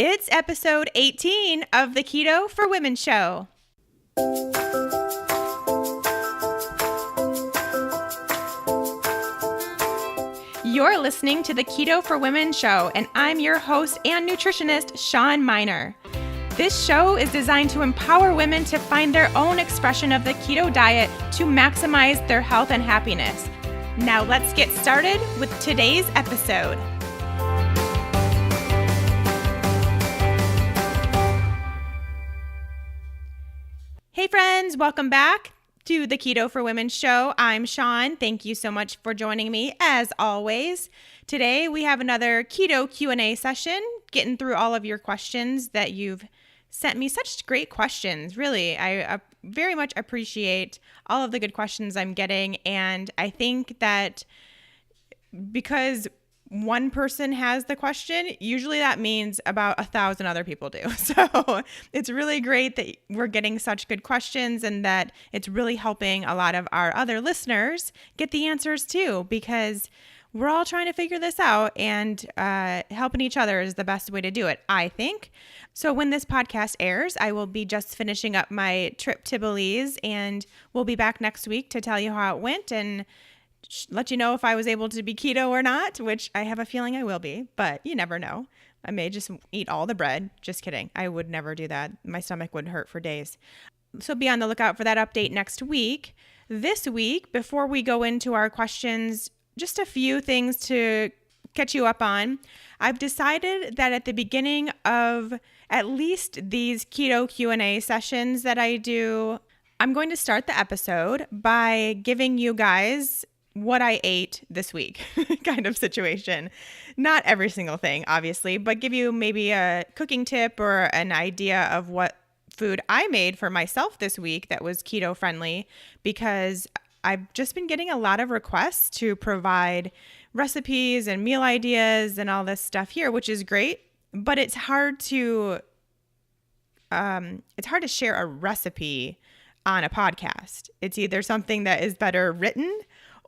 It's episode 18 of the Keto for Women show. You're listening to the Keto for Women show, and I'm your host and nutritionist, Shawn Miner. This show is designed to empower women to find their own expression of the keto diet to maximize their health and happiness. Now let's get started with today's episode. Hey friends, welcome back to the Keto for Women show. I'm Shawn. Thank you so much for joining me as always. Today we have another keto Q&A session, getting through all of your questions that you've sent me. Such great questions, really. I very much appreciate all of the good questions I'm getting, and I think that because one person has the question, usually that means about 1,000 other people do. So it's really great that we're getting such good questions and that it's really helping a lot of our other listeners get the answers too, because we're all trying to figure this out, and helping each other is the best way to do it, I think. So when this podcast airs, I will be just finishing up my trip to Belize, and we'll be back next week to tell you how it went and let you know if I was able to be keto or not, which I have a feeling I will be, but you never know. I may just eat all the bread. Just kidding. I would never do that. My stomach would hurt for days. So be on the lookout for that update next week. This week, before we go into our questions, just a few things to catch you up on. I've decided that at the beginning of at least these keto Q&A sessions that I do, I'm going to start the episode by giving you guys what I ate this week kind of situation. Not every single thing, obviously, but give you maybe a cooking tip or an idea of what food I made for myself this week that was keto friendly, because I've just been getting a lot of requests to provide recipes and meal ideas and all this stuff here, which is great, but it's hard to share a recipe on a podcast. It's either something that is better written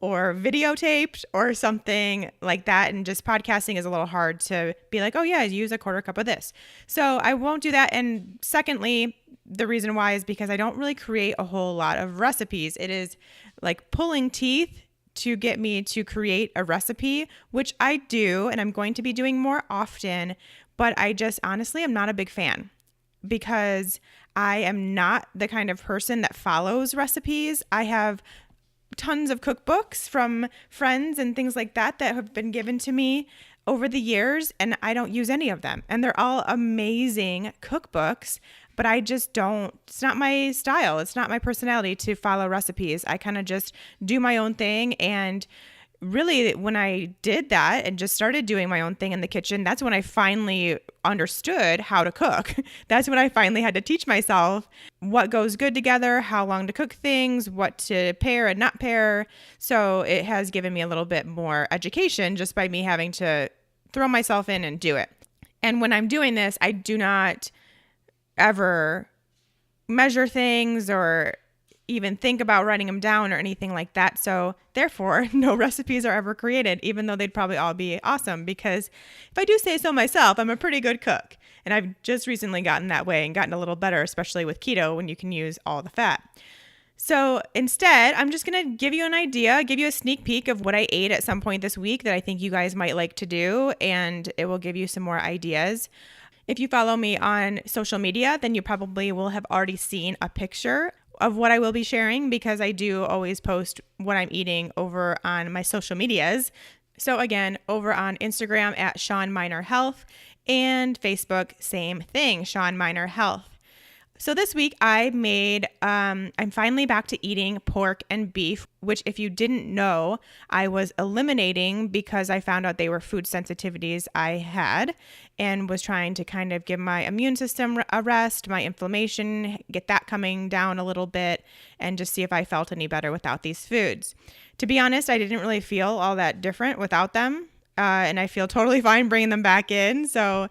or videotaped or something like that. And just podcasting is a little hard to be like, oh yeah, use a quarter cup of this. So I won't do that. And secondly, the reason why is because I don't really create a whole lot of recipes. It is like pulling teeth to get me to create a recipe, which I do, and I'm going to be doing more often, but I just honestly am not a big fan, because I am not the kind of person that follows recipes. I have tons of cookbooks from friends and things like that that have been given to me over the years, and I don't use any of them. And they're all amazing cookbooks, but I just don't, it's not my style. It's not my personality to follow recipes. I kind of just do my own thing. And really, when I did that and just started doing my own thing in the kitchen, that's when I finally understood how to cook. That's when I finally had to teach myself what goes good together, how long to cook things, what to pair and not pair. So it has given me a little bit more education just by me having to throw myself in and do it. And when I'm doing this, I do not ever measure things or even think about writing them down or anything like that. So therefore, no recipes are ever created, even though they'd probably all be awesome, because if I do say so myself, I'm a pretty good cook. And I've just recently gotten that way and gotten a little better, especially with keto when you can use all the fat. So instead, I'm just going to give you an idea, give you a sneak peek of what I ate at some point this week that I think you guys might like to do, and it will give you some more ideas. If you follow me on social media, then you probably will have already seen a picture of what I will be sharing, because I do always post what I'm eating over on my social medias. So again, over on Instagram at Shawn Miner Health, and Facebook, same thing, Shawn Miner Health. So this week I'm finally back to eating pork and beef, which if you didn't know, I was eliminating because I found out they were food sensitivities I had, and was trying to kind of give my immune system a rest, my inflammation, get that coming down a little bit, and just see if I felt any better without these foods. To be honest, I didn't really feel all that different without them, and I feel totally fine bringing them back in. So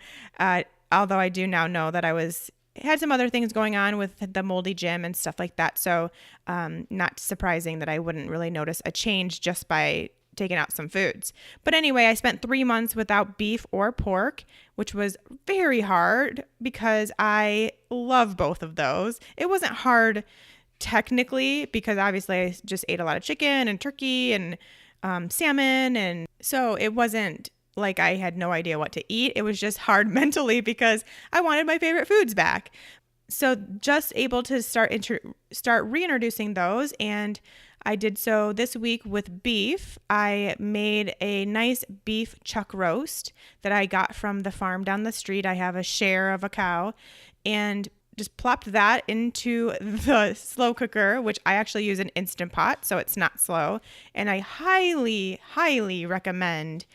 although I do now know that I had some other things going on with the moldy gym and stuff like that. So not surprising that I wouldn't really notice a change just by taken out some foods. But anyway, I spent 3 months without beef or pork, which was very hard because I love both of those. It wasn't hard technically because obviously I just ate a lot of chicken and turkey and salmon. And so it wasn't like I had no idea what to eat. It was just hard mentally because I wanted my favorite foods back. So just able to start reintroducing those, and I did so this week with beef. I made a nice beef chuck roast that I got from the farm down the street. I have a share of a cow, and just plopped that into the slow cooker, which I actually use an Instant Pot, so it's not slow. And I highly, highly recommend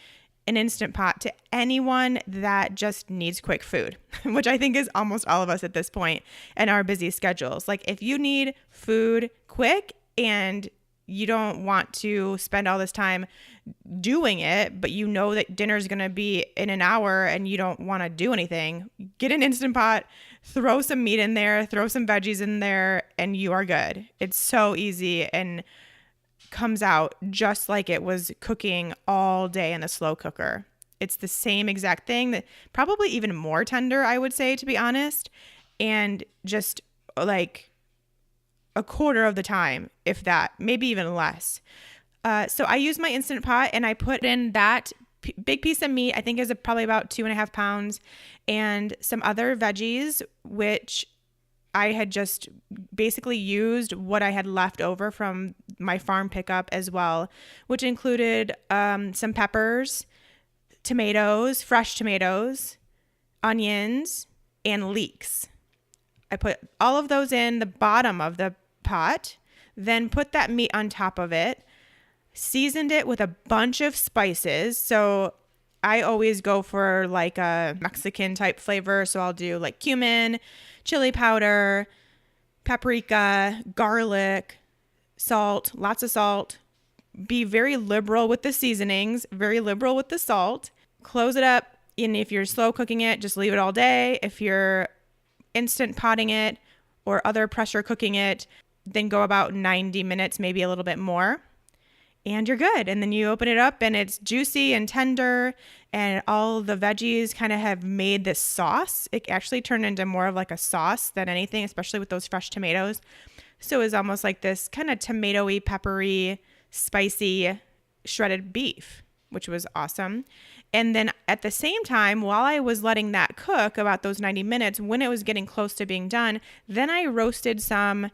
an Instant Pot to anyone that just needs quick food, which I think is almost all of us at this point in our busy schedules. Like if you need food quick and you don't want to spend all this time doing it, but you know that dinner's going to be in an hour and you don't want to do anything, get an Instant Pot, throw some meat in there, throw some veggies in there, and you are good. It's so easy and comes out just like it was cooking all day in the slow cooker. It's the same exact thing, that probably even more tender, I would say, to be honest, and just like a quarter of the time, if that, maybe even less. So I use my Instant Pot and I put in that big piece of meat, I think is probably about 2.5 pounds, and some other veggies, which I had just basically used what I had left over from my farm pickup as well, which included some peppers, tomatoes, fresh tomatoes, onions, and leeks. I put all of those in the bottom of the pot, then put that meat on top of it, seasoned it with a bunch of spices. So I always go for like a Mexican type flavor. So I'll do like cumin, chili powder, paprika, garlic, salt, lots of salt. Be very liberal with the seasonings, very liberal with the salt. Close it up. And if you're slow cooking it, just leave it all day. If you're instant potting it or other pressure cooking it, then go about 90 minutes, maybe a little bit more. And you're good. And then you open it up and it's juicy and tender, and all the veggies kind of have made this sauce. It actually turned into more of like a sauce than anything, especially with those fresh tomatoes. So it's almost like this kind of tomatoey, peppery, spicy shredded beef, which was awesome. And then at the same time, while I was letting that cook about those 90 minutes, when it was getting close to being done, then I roasted some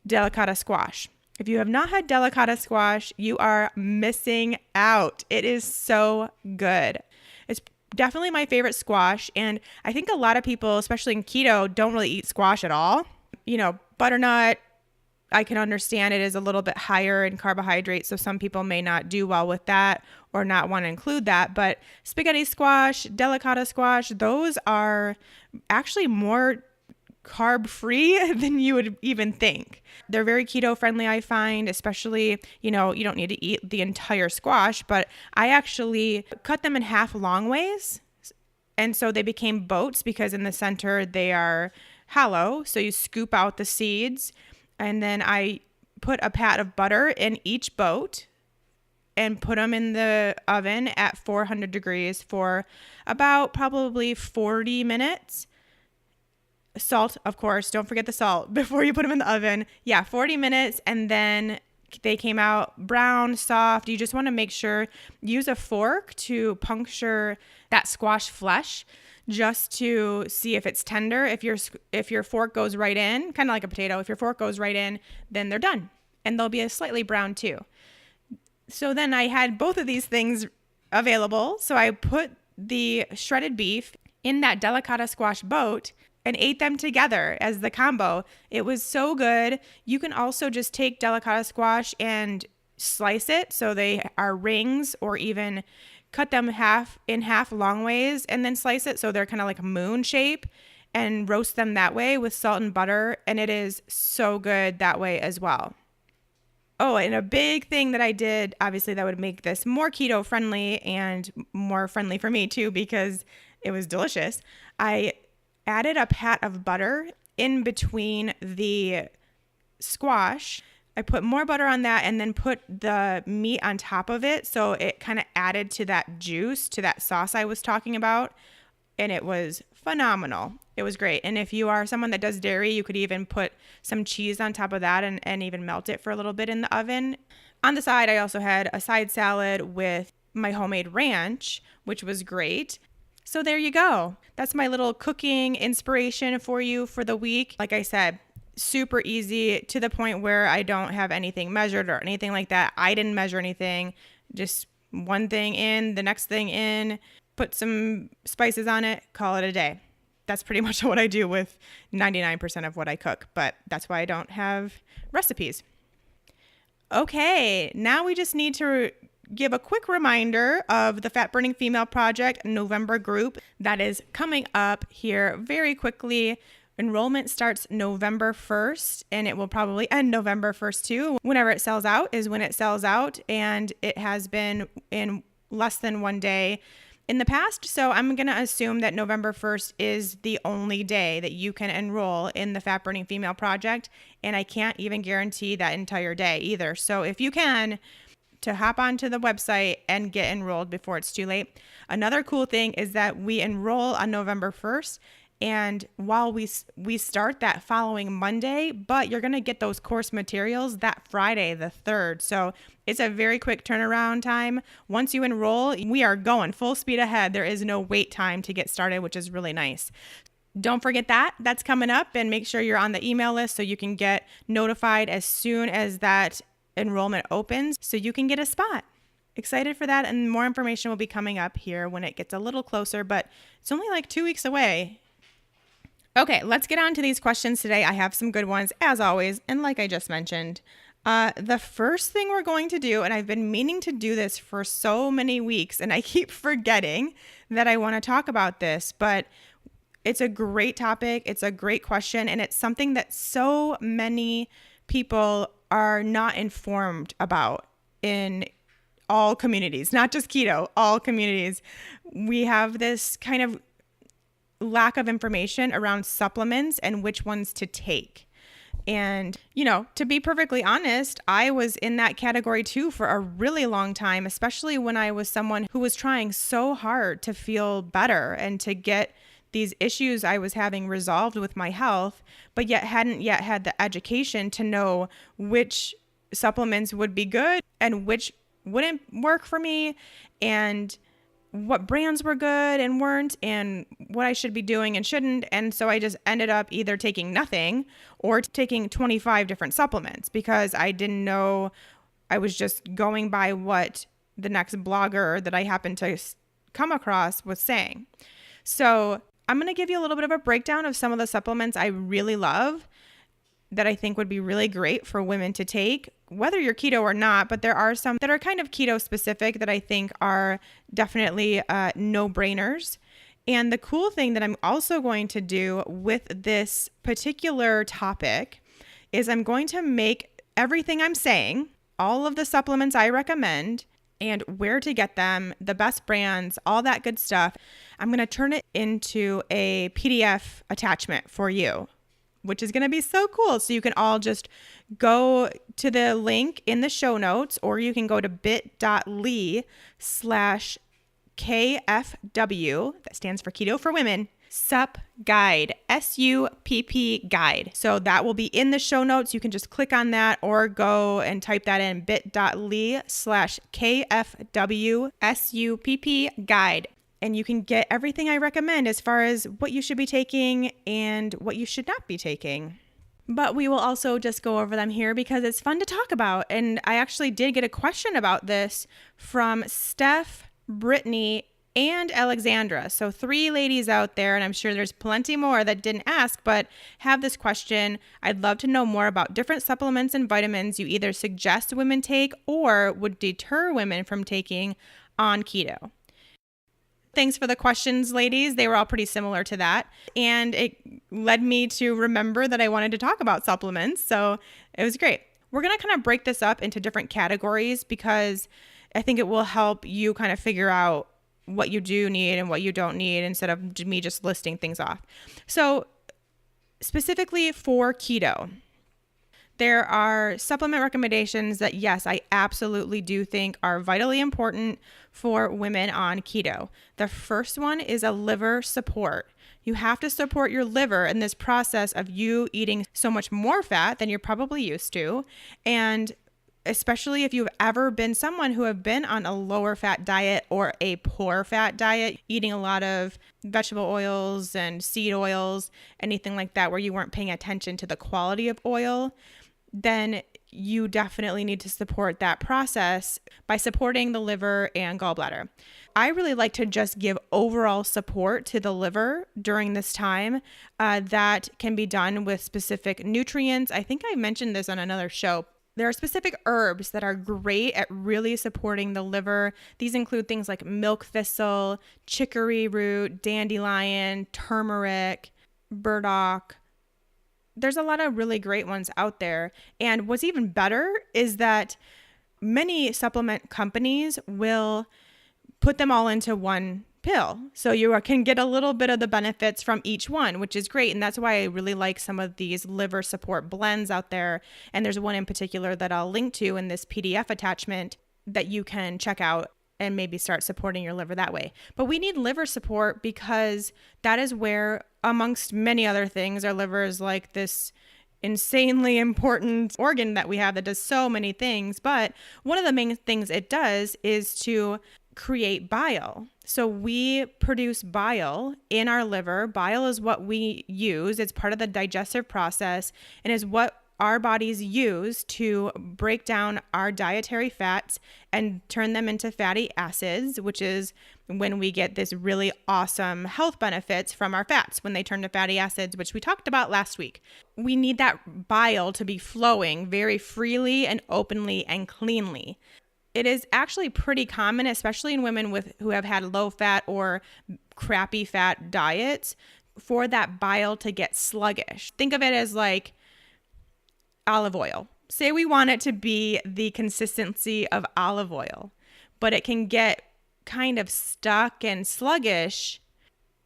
delicata squash. If you have not had delicata squash, you are missing out. It is so good. It's definitely my favorite squash. And I think a lot of people, especially in keto, don't really eat squash at all. You know, butternut, I can understand it is a little bit higher in carbohydrates, so some people may not do well with that or not want to include that. But spaghetti squash, delicata squash, those are actually more carb-free than you would even think. They're very keto friendly, I find, especially, you know, you don't need to eat the entire squash, but I actually cut them in half long ways. And so they became boats because in the center they are hollow. So you scoop out the seeds, and then I put a pat of butter in each boat and put them in the oven at 400 degrees for about probably 40 minutes. Salt, of course, don't forget the salt before you put them in the oven. Yeah, 40 minutes, and then they came out brown, soft. You just want to make sure, use a fork to puncture that squash flesh just to see if it's tender. If your fork goes right in, kind of like a potato, if your fork goes right in, then they're done. And they'll be a slightly brown too. So then I had both of these things available. So I put the shredded beef in that delicata squash boat and ate them together as the combo. It was so good. You can also just take delicata squash and slice it so they are rings, or even cut them in half long ways and then slice it so they're kind of like a moon shape, and roast them that way with salt and butter. And it is so good that way as well. Oh, and a big thing that I did, obviously, that would make this more keto friendly and more friendly for me too, because it was delicious. I added a pat of butter in between the squash I put more butter on that and then put the meat on top of it. So it kind of added to that juice, to that sauce I was talking about. And it was phenomenal. It was great. And if you are someone that does dairy, you could even put some cheese on top of that and even melt it for a little bit in the oven. On the side, I also had a side salad with my homemade ranch, which was great. So there you go. That's my little cooking inspiration for you for the week. Like I said, super easy, to the point where I don't have anything measured or anything like that. I didn't measure anything. Just one thing in, the next thing in, put some spices on it, call it a day. That's pretty much what I do with 99% of what I cook, but that's why I don't have recipes. Okay, now we just need to give a quick reminder of the Fat Burning Female Project November group that is coming up here very quickly. Enrollment starts November 1st, and it will probably end November 1st too. Whenever it sells out is when it sells out, and it has been in less than 1 day in the past. So I'm going to assume that November 1st is the only day that you can enroll in the Fat Burning Female Project, and I can't even guarantee that entire day either. So if you can, to hop onto the website and get enrolled before it's too late. Another cool thing is that we enroll on November 1st, and while we start that following Monday, but you're going to get those course materials that Friday, the 3rd. So it's a very quick turnaround time. Once you enroll, we are going full speed ahead. There is no wait time to get started, which is really nice. Don't forget that. That's coming up, and make sure you're on the email list so you can get notified as soon as that enrollment opens so you can get a spot. Excited for that, and more information will be coming up here when it gets a little closer, but it's only like 2 weeks away. Okay, let's get on to these questions today. I have some good ones as always, and like I just mentioned, the first thing we're going to do, and I've been meaning to do this for so many weeks, and I keep forgetting that I want to talk about this, but it's a great topic. It's a great question, and it's something that so many people are not informed about in all communities, not just keto, all communities. We have this kind of lack of information around supplements and which ones to take. And, to be perfectly honest, I was in that category too for a really long time, especially when I was someone who was trying so hard to feel better and to get these issues I was having resolved with my health, but yet hadn't yet had the education to know which supplements would be good and which wouldn't work for me, and what brands were good and weren't, and what I should be doing and shouldn't. And so I just ended up either taking nothing or taking 25 different supplements because I didn't know. I was just going by what the next blogger that I happened to come across was saying. So I'm going to give you a little bit of a breakdown of some of the supplements I really love that I think would be really great for women to take, whether you're keto or not, but there are some that are kind of keto specific that I think are definitely no-brainers. And the cool thing that I'm also going to do with this particular topic is I'm going to make everything I'm saying, all of the supplements I recommend, and where to get them, the best brands, all that good stuff, I'm going to turn it into a PDF attachment for you, which is going to be so cool. So you can all just go to the link in the show notes, or you can go to bit.ly/KFW, that stands for Keto for Women, SUP guide, SUPP guide. So that will be in the show notes. You can just click on that or go and type that in, bit.ly/KFW SUPP guide. And you can get everything I recommend as far as what you should be taking and what you should not be taking. But we will also just go over them here because it's fun to talk about. And I actually did get a question about this from Steph, Brittany, and Alexandra. So 3 ladies out there, and I'm sure there's plenty more that didn't ask, but have this question. I'd love to know more about different supplements and vitamins you either suggest women take or would deter women from taking on keto. Thanks for the questions, ladies. They were all pretty similar to that. And it led me to remember that I wanted to talk about supplements. So it was great. We're going to kind of break this up into different categories because I think it will help you kind of figure out what you do need and what you don't need instead of me just listing things off. So specifically for keto, There are supplement recommendations that, yes, I absolutely do think are vitally important for women on keto. The first one is a liver support. You have to support your liver in this process of you eating so much more fat than you're probably used to. And especially if you've ever been someone who have been on a lower fat diet or a poor fat diet, eating a lot of vegetable oils and seed oils, anything like that, where you weren't paying attention to the quality of oil, then you definitely need to support that process by supporting the liver and gallbladder. I really like to just give overall support to the liver during this time. That can be done with specific nutrients. I think I mentioned this on another show. There are specific herbs that are great at really supporting the liver. These include things like milk thistle, chicory root, dandelion, turmeric, burdock. There's a lot of really great ones out there. And what's even better is that many supplement companies will put them all into one pill. So you can get a little bit of the benefits from each one, which is great. And that's why I really like some of these liver support blends out there. And there's one in particular that I'll link to in this PDF attachment that you can check out and maybe start supporting your liver that way. But we need liver support because that is where, amongst many other things, our liver is like this insanely important organ that we have that does so many things. But one of the main things it does is to create bile. So we produce bile in our liver. Bile is what we use. It's part of the digestive process and is what our bodies use to break down our dietary fats and turn them into fatty acids, which is when we get this really awesome health benefits from our fats when they turn to fatty acids, which we talked about last week. We need that bile to be flowing very freely and openly and cleanly. It is actually pretty common, especially in women who have had low fat or crappy fat diets, for that bile to get sluggish. Think of it as like olive oil. Say we want it to be the consistency of olive oil, but it can get kind of stuck and sluggish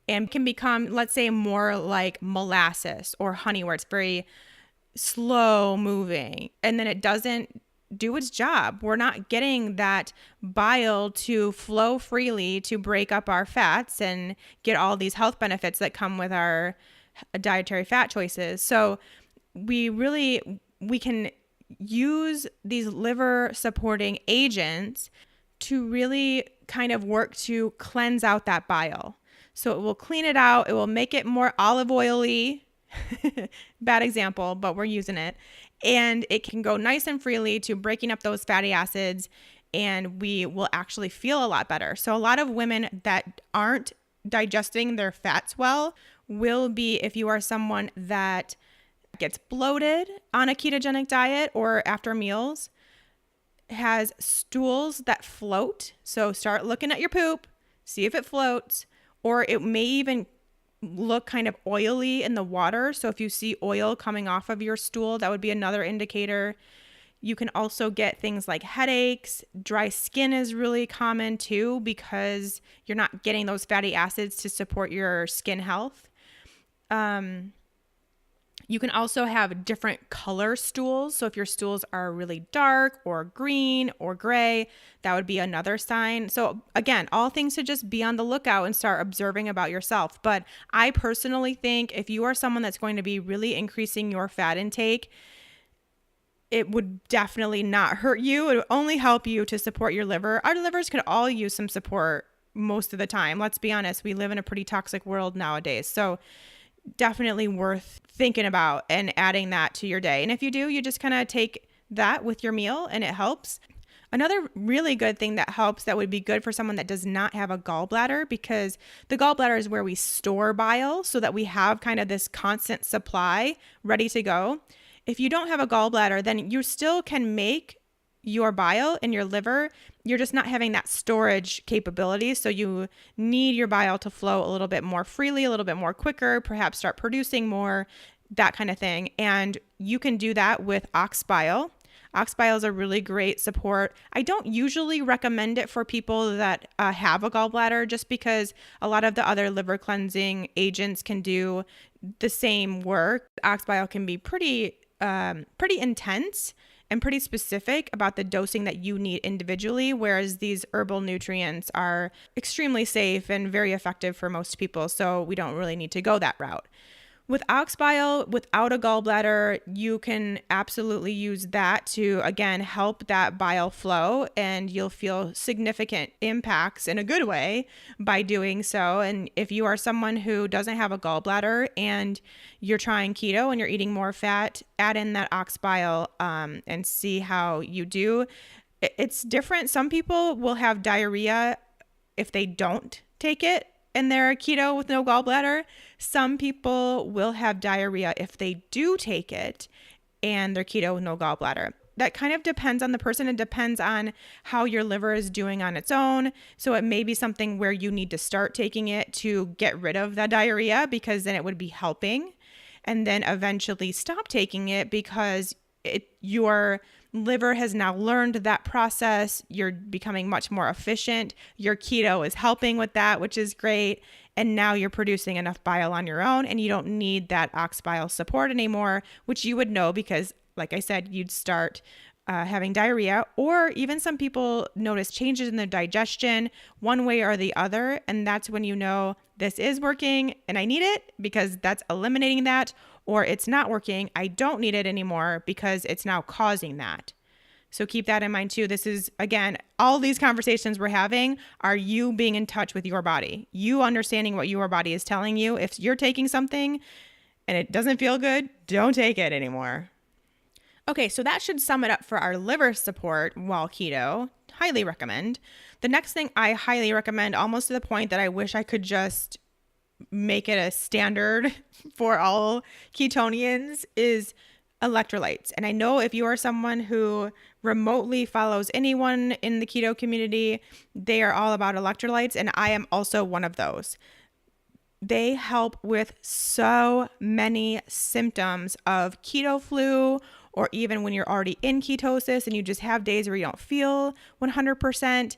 and can become, let's say, more like molasses or honey, where it's very slow moving and then it doesn't do its job. We're not getting that bile to flow freely to break up our fats and get all these health benefits that come with our dietary fat choices. So we can use these liver supporting agents to really kind of work to cleanse out that bile. So it will clean it out. It will make it more olive oily. Bad example, but we're using it. And it can go nice and freely to breaking up those fatty acids, and we will actually feel a lot better. So a lot of women that aren't digesting their fats well will be, if you are someone that gets bloated on a ketogenic diet or after meals, has stools that float. So start looking at your poop, see if it floats, or it may even look kind of oily in the water. So if you see oil coming off of your stool, that would be another indicator. You can also get things like headaches. Dry skin is really common too because you're not getting those fatty acids to support your skin health. You can also have different color stools. So if your stools are really dark or green or gray, that would be another sign. So again, all things to just be on the lookout and start observing about yourself. But I personally think if you are someone that's going to be really increasing your fat intake, it would definitely not hurt you. It would only help you to support your liver. Our livers could all use some support most of the time. Let's be honest, we live in a pretty toxic world nowadays. So definitely worth thinking about and adding that to your day. And if you do, you just kind of take that with your meal and it helps. Another really good thing that helps that would be good for someone that does not have a gallbladder, because the gallbladder is where we store bile so that we have kind of this constant supply ready to go. If you don't have a gallbladder, then you still can make your bile in your liver. You're just not having that storage capability. So you need your bile to flow a little bit more freely, a little bit more quicker, perhaps start producing more, that kind of thing. And you can do that with ox bile. Ox bile is a really great support. I don't usually recommend it for people that have a gallbladder, just because a lot of the other liver cleansing agents can do the same work. Ox bile can be pretty pretty intense and pretty specific about the dosing that you need individually, whereas these herbal nutrients are extremely safe and very effective for most people. So we don't really need to go that route. With ox bile, without a gallbladder, you can absolutely use that to, again, help that bile flow, and you'll feel significant impacts in a good way by doing so. And if you are someone who doesn't have a gallbladder and you're trying keto and you're eating more fat, add in that ox bile and see how you do. It's different. Some people will have diarrhea if they don't take it and they're keto with no gallbladder. Some people will have diarrhea if they do take it and they're keto with no gallbladder. That kind of depends on the person. It depends on how your liver is doing on its own. So it may be something where you need to start taking it to get rid of the diarrhea, because then it would be helping, and then eventually stop taking it because your liver has now learned that process. You're becoming much more efficient. Your keto is helping with that, which is great. And now you're producing enough bile on your own, and you don't need that ox bile support anymore, which you would know because, like I said, you'd start having diarrhea, or even some people notice changes in their digestion one way or the other. And that's when you know this is working and I need it because that's eliminating that, or it's not working. I don't need it anymore because it's now causing that. So keep that in mind too. This is, again, all these conversations we're having are you being in touch with your body, you understanding what your body is telling you. If you're taking something and it doesn't feel good, don't take it anymore. Okay, so that should sum it up for our liver support while keto. Highly recommend. The next thing I highly recommend, almost to the point that I wish I could just make it a standard for all ketonians, is electrolytes. And I know if you are someone who remotely follows anyone in the keto community, they are all about electrolytes, and I am also one of those. They help with so many symptoms of keto flu, or even when you're already in ketosis and you just have days where you don't feel 100%.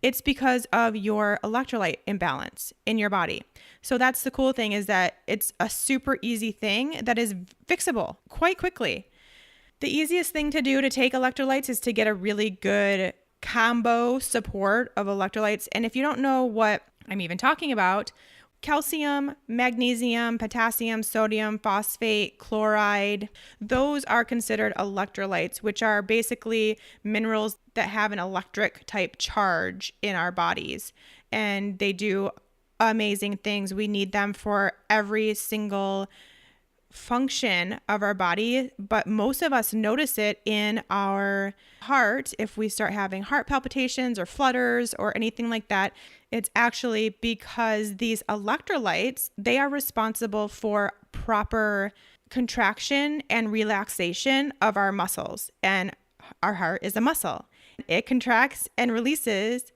It's because of your electrolyte imbalance in your body. So that's the cool thing, is that it's a super easy thing that is fixable quite quickly. The easiest thing to do to take electrolytes is to get a really good combo support of electrolytes. And if you don't know what I'm even talking about, calcium, magnesium, potassium, sodium, phosphate, chloride, those are considered electrolytes, which are basically minerals that have an electric type charge in our bodies. And they do amazing things. We need them for every single function of our body, but most of us notice it in our heart. If we start having heart palpitations or flutters or anything like that, it's actually because these electrolytes, they are responsible for proper contraction and relaxation of our muscles. And our heart is a muscle. It contracts and releases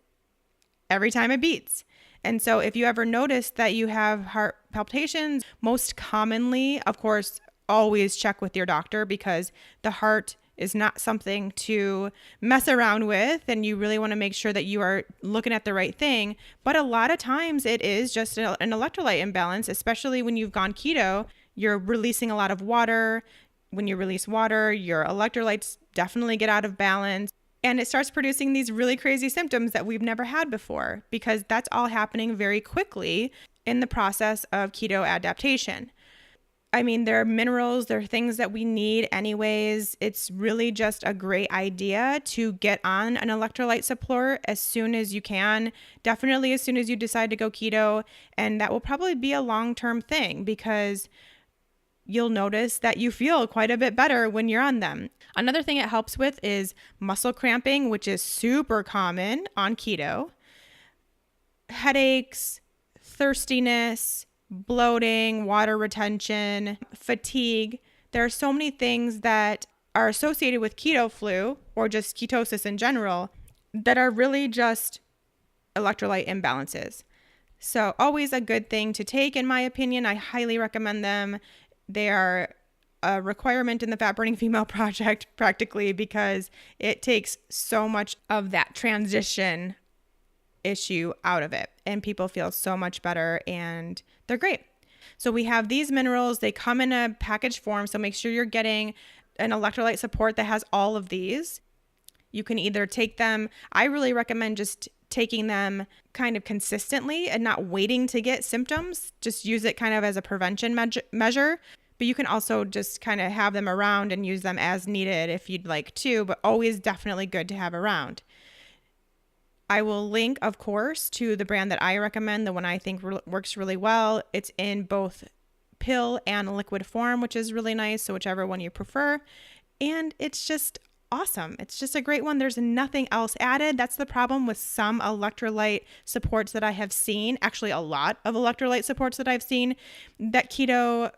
every time it beats. And so if you ever notice that you have heart palpitations, most commonly, of course, always check with your doctor, because the heart is not something to mess around with, and you really want to make sure that you are looking at the right thing. But a lot of times it is just an electrolyte imbalance, especially when you've gone keto. You're releasing a lot of water. When you release water, your electrolytes definitely get out of balance. And it starts producing these really crazy symptoms that we've never had before, because that's all happening very quickly in the process of keto adaptation. I mean, there are minerals, there are things that we need anyways. It's really just a great idea to get on an electrolyte support as soon as you can. Definitely as soon as you decide to go keto. And that will probably be a long-term thing, because you'll notice that you feel quite a bit better when you're on them. Another thing it helps with is muscle cramping, which is super common on keto. Headaches, thirstiness, bloating, water retention, fatigue. There are so many things that are associated with keto flu, or just ketosis in general, that are really just electrolyte imbalances. So always a good thing to take, in my opinion. I highly recommend them. They are a requirement in the Fat Burning Female Project, practically, because it takes so much of that transition issue out of it, and people feel so much better, and they're great. So we have these minerals. They come in a packaged form, so make sure you're getting an electrolyte support that has all of these. You can either take them, I really recommend just taking them kind of consistently and not waiting to get symptoms. Just use it kind of as a prevention measure. But you can also just kind of have them around and use them as needed if you'd like to, but always definitely good to have around. I will link, of course, to the brand that I recommend, the one I think works really well. It's in both pill and liquid form, which is really nice. So whichever one you prefer. And it's just awesome. It's just a great one. There's nothing else added. That's the problem with some electrolyte supports that I have seen. Actually, a lot of electrolyte supports that I've seen that keto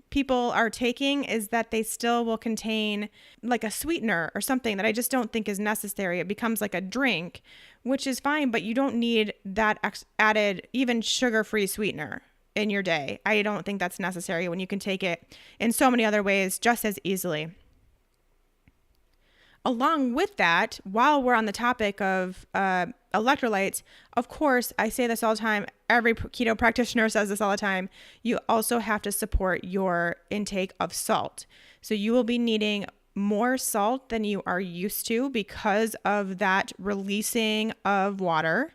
people are taking is that they still will contain like a sweetener or something that I just don't think is necessary. It becomes like a drink, which is fine, but you don't need that added, even sugar-free sweetener in your day. I don't think that's necessary when you can take it in so many other ways just as easily. Along with that, while we're on the topic of electrolytes, of course, I say this all the time. Every keto practitioner says this all the time. You also have to support your intake of salt. So you will be needing more salt than you are used to because of that releasing of water.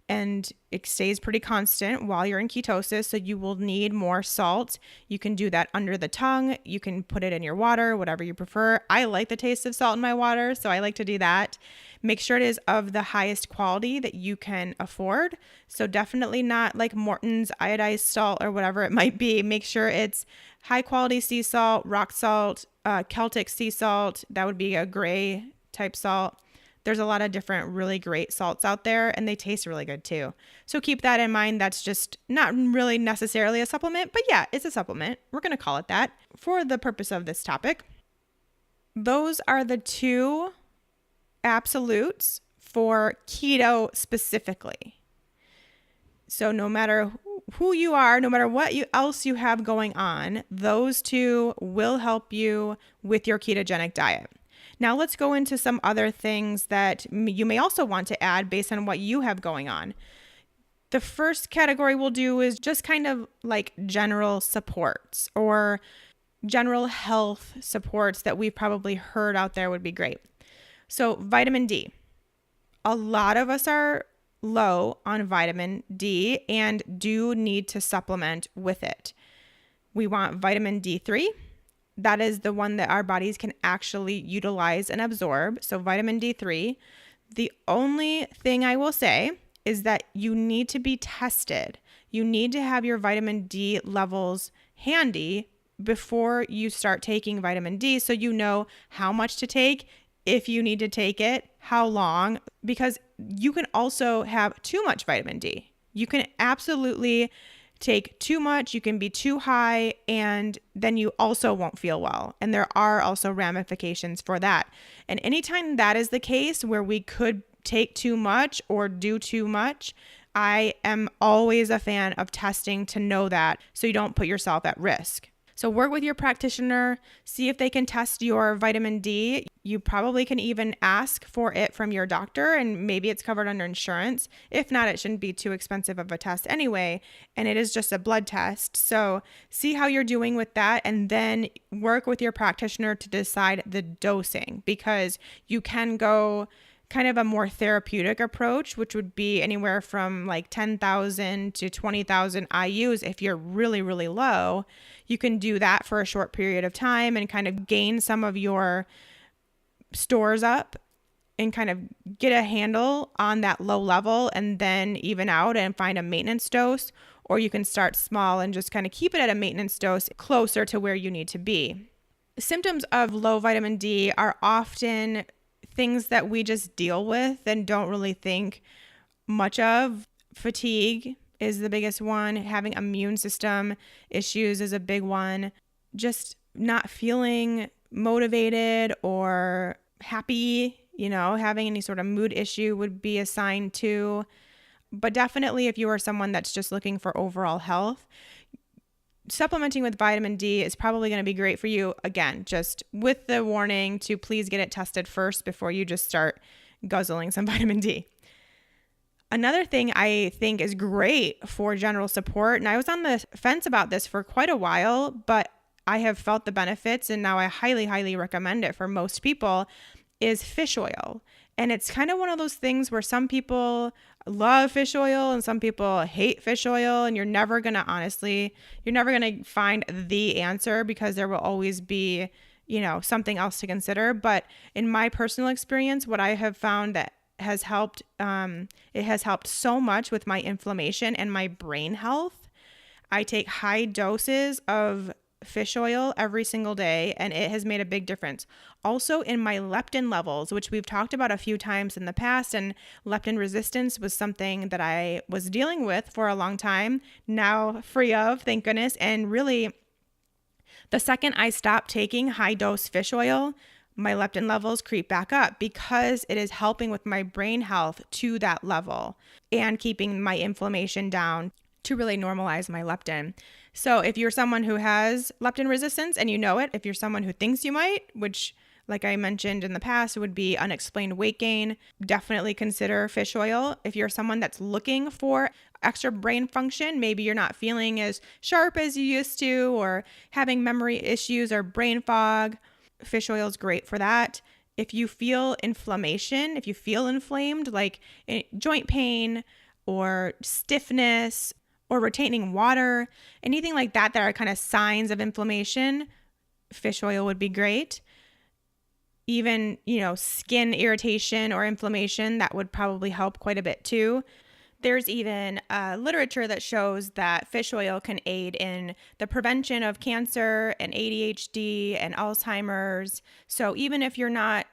And it stays pretty constant while you're in ketosis. So you will need more salt. You can do that under the tongue. You can put it in your water, whatever you prefer. I like the taste of salt in my water, so I like to do that. Make sure it is of the highest quality that you can afford. So definitely not like Morton's iodized salt or whatever it might be. Make sure it's high quality sea salt, rock salt, Celtic sea salt. That would be a gray type salt. There's a lot of different really great salts out there and they taste really good too. So keep that in mind. That's just not really necessarily a supplement, but yeah, it's a supplement. We're going to call it that for the purpose of this topic. Those are the two absolutes for keto specifically. So no matter who you are, no matter what else you have going on, those two will help you with your ketogenic diet. Now let's go into some other things that you may also want to add based on what you have going on. The first category we'll do is just kind of like general supports or general health supports that we've probably heard out there would be great. So vitamin D. A lot of us are low on vitamin D and do need to supplement with it. We want vitamin D3. That is the one that our bodies can actually utilize and absorb. So vitamin D3. The only thing I will say is that you need to be tested. You need to have your vitamin D levels handy before you start taking vitamin D so you know how much to take, if you need to take it, how long, because you can also have too much vitamin D. You can absolutely take too much, you can be too high, and then you also won't feel well. And there are also ramifications for that. And anytime that is the case where we could take too much or do too much, I am always a fan of testing to know that so you don't put yourself at risk. So work with your practitioner, see if they can test your vitamin D. You probably can even ask for it from your doctor and maybe it's covered under insurance. If not, it shouldn't be too expensive of a test anyway. And it is just a blood test. So see how you're doing with that and then work with your practitioner to decide the dosing because you can go kind of a more therapeutic approach, which would be anywhere from like 10,000 to 20,000 IUs. If you're really, really low, you can do that for a short period of time and kind of gain some of your stores up and kind of get a handle on that low level and then even out and find a maintenance dose. Or you can start small and just kind of keep it at a maintenance dose closer to where you need to be. Symptoms of low vitamin D are often things that we just deal with and don't really think much of. Fatigue is the biggest one. Having immune system issues is a big one. Just not feeling motivated or happy, having any sort of mood issue would be a sign too. But definitely if you are someone that's just looking for overall health, supplementing with vitamin D is probably going to be great for you. Again, just with the warning to please get it tested first before you just start guzzling some vitamin D. Another thing I think is great for general support, and I was on the fence about this for quite a while, but I have felt the benefits and now I highly, highly recommend it for most people, is fish oil. And it's kind of one of those things where some people love fish oil and some people hate fish oil, and you're never going to find the answer because there will always be, something else to consider. But in my personal experience, what I have found that has helped, it has helped so much with my inflammation and my brain health. I take high doses of fish oil every single day, and it has made a big difference. Also in my leptin levels, which we've talked about a few times in the past, and leptin resistance was something that I was dealing with for a long time, now free of, thank goodness. And really, the second I stopped taking high dose fish oil, my leptin levels creep back up because it is helping with my brain health to that level and keeping my inflammation down to really normalize my leptin. So if you're someone who has leptin resistance and you know it, if you're someone who thinks you might, which like I mentioned in the past would be unexplained weight gain, definitely consider fish oil. If you're someone that's looking for extra brain function, maybe you're not feeling as sharp as you used to or having memory issues or brain fog, fish oil is great for that. If you feel inflammation, if you feel inflamed, like joint pain or stiffness or retaining water, anything like that are kind of signs of inflammation, fish oil would be great. Even, skin irritation or inflammation, that would probably help quite a bit too. There's even literature that shows that fish oil can aid in the prevention of cancer and ADHD and Alzheimer's. So even if you're not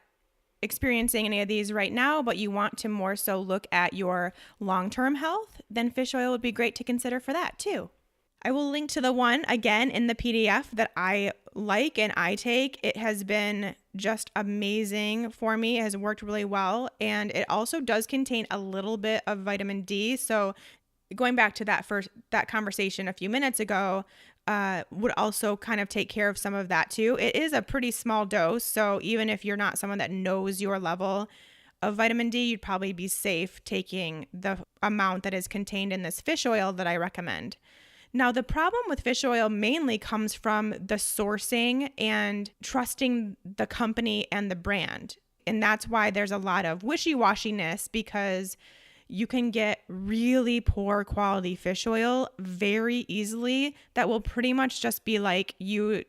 experiencing any of these right now, but you want to more so look at your long-term health, then fish oil would be great to consider for that too. I will link to the one again in the PDF that I like and I take. It has been just amazing for me. It has worked really well. And it also does contain a little bit of vitamin D. So going back to that conversation a few minutes ago, would also kind of take care of some of that too. It is a pretty small dose. So even if you're not someone that knows your level of vitamin D, you'd probably be safe taking the amount that is contained in this fish oil that I recommend. Now, the problem with fish oil mainly comes from the sourcing and trusting the company and the brand. And that's why there's a lot of wishy-washiness, because you can get really poor quality fish oil very easily that will pretty much just be like you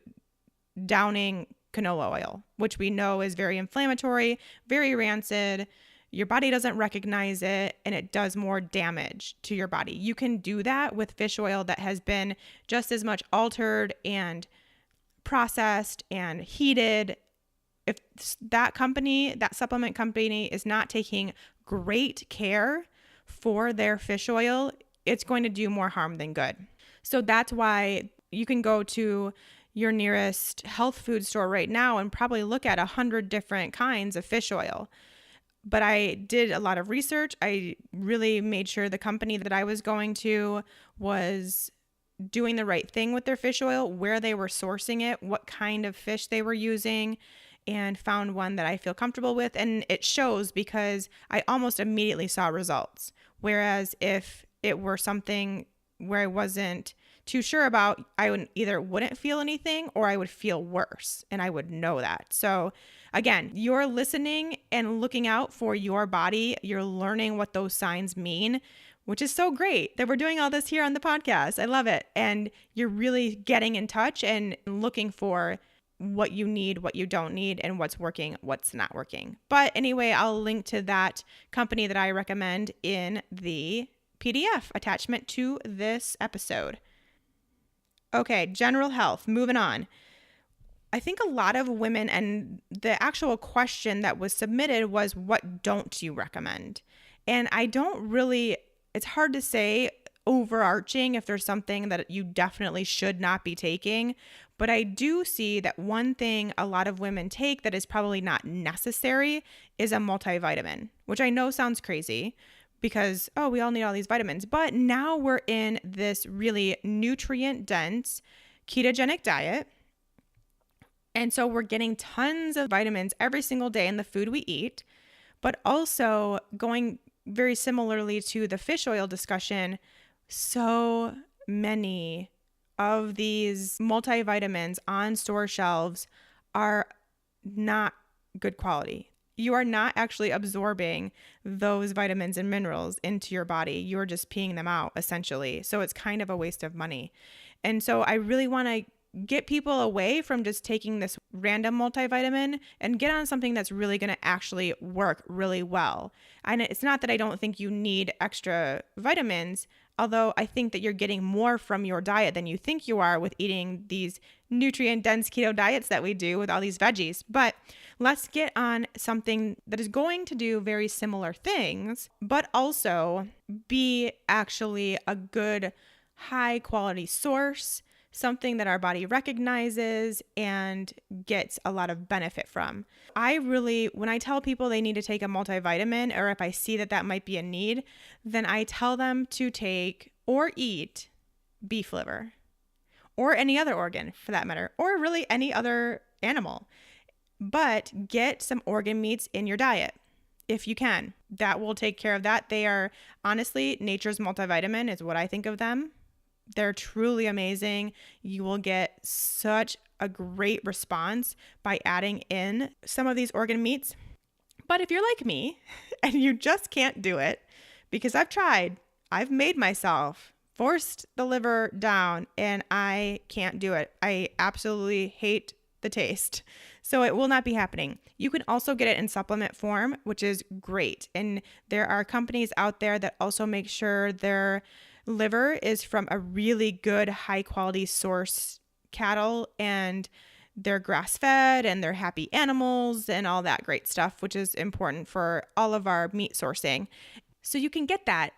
downing canola oil, which we know is very inflammatory, very rancid. Your body doesn't recognize it, and it does more damage to your body. You can do that with fish oil that has been just as much altered and processed and heated. If that supplement company is not taking great care for their fish oil, it's going to do more harm than good. So that's why you can go to your nearest health food store right now and probably look at 100 different kinds of fish oil. But I did a lot of research. I really made sure the company that I was going to was doing the right thing with their fish oil, where they were sourcing it, what kind of fish they were using, and found one that I feel comfortable with. And it shows because I almost immediately saw results. Whereas if it were something where I wasn't too sure about, I wouldn't feel anything or I would feel worse, and I would know that. So again, you're listening and looking out for your body. You're learning what those signs mean, which is so great that we're doing all this here on the podcast. I love it. And you're really getting in touch and looking for what you need, what you don't need, and what's working, what's not working. But anyway, I'll link to that company that I recommend in the PDF attachment to this episode. Okay, general health, moving on. I think a lot of women, and the actual question that was submitted was, what don't you recommend? And it's hard to say overarching if there's something that you definitely should not be taking. But I do see that one thing a lot of women take that is probably not necessary is a multivitamin, which I know sounds crazy because, we all need all these vitamins. But now we're in this really nutrient-dense ketogenic diet. And so we're getting tons of vitamins every single day in the food we eat, but also going very similarly to the fish oil discussion, so many of these multivitamins on store shelves are not good quality. You are not actually absorbing those vitamins and minerals into your body. You're just peeing them out, essentially. So it's kind of a waste of money. And so I really want to get people away from just taking this random multivitamin and get on something that's really going to actually work really well. And it's not that I don't think you need extra vitamins, although I think that you're getting more from your diet than you think you are with eating these nutrient-dense keto diets that we do with all these veggies. But let's get on something that is going to do very similar things, but also be actually a good, high-quality source, something that our body recognizes and gets a lot of benefit from. When I tell people they need to take a multivitamin, or if I see that that might be a need, then I tell them to take or eat beef liver or any other organ for that matter, or really any other animal. But get some organ meats in your diet if you can. That will take care of that. They are honestly nature's multivitamin is what I think of them. They're truly amazing. You will get such a great response by adding in some of these organ meats. But if you're like me and you just can't do it, because I've tried, I've made myself forced the liver down and I can't do it. I absolutely hate the taste. So it will not be happening. You can also get it in supplement form, which is great. And there are companies out there that also make sure their liver is from a really good high quality source cattle, and they're grass fed and they're happy animals and all that great stuff, which is important for all of our meat sourcing. So you can get that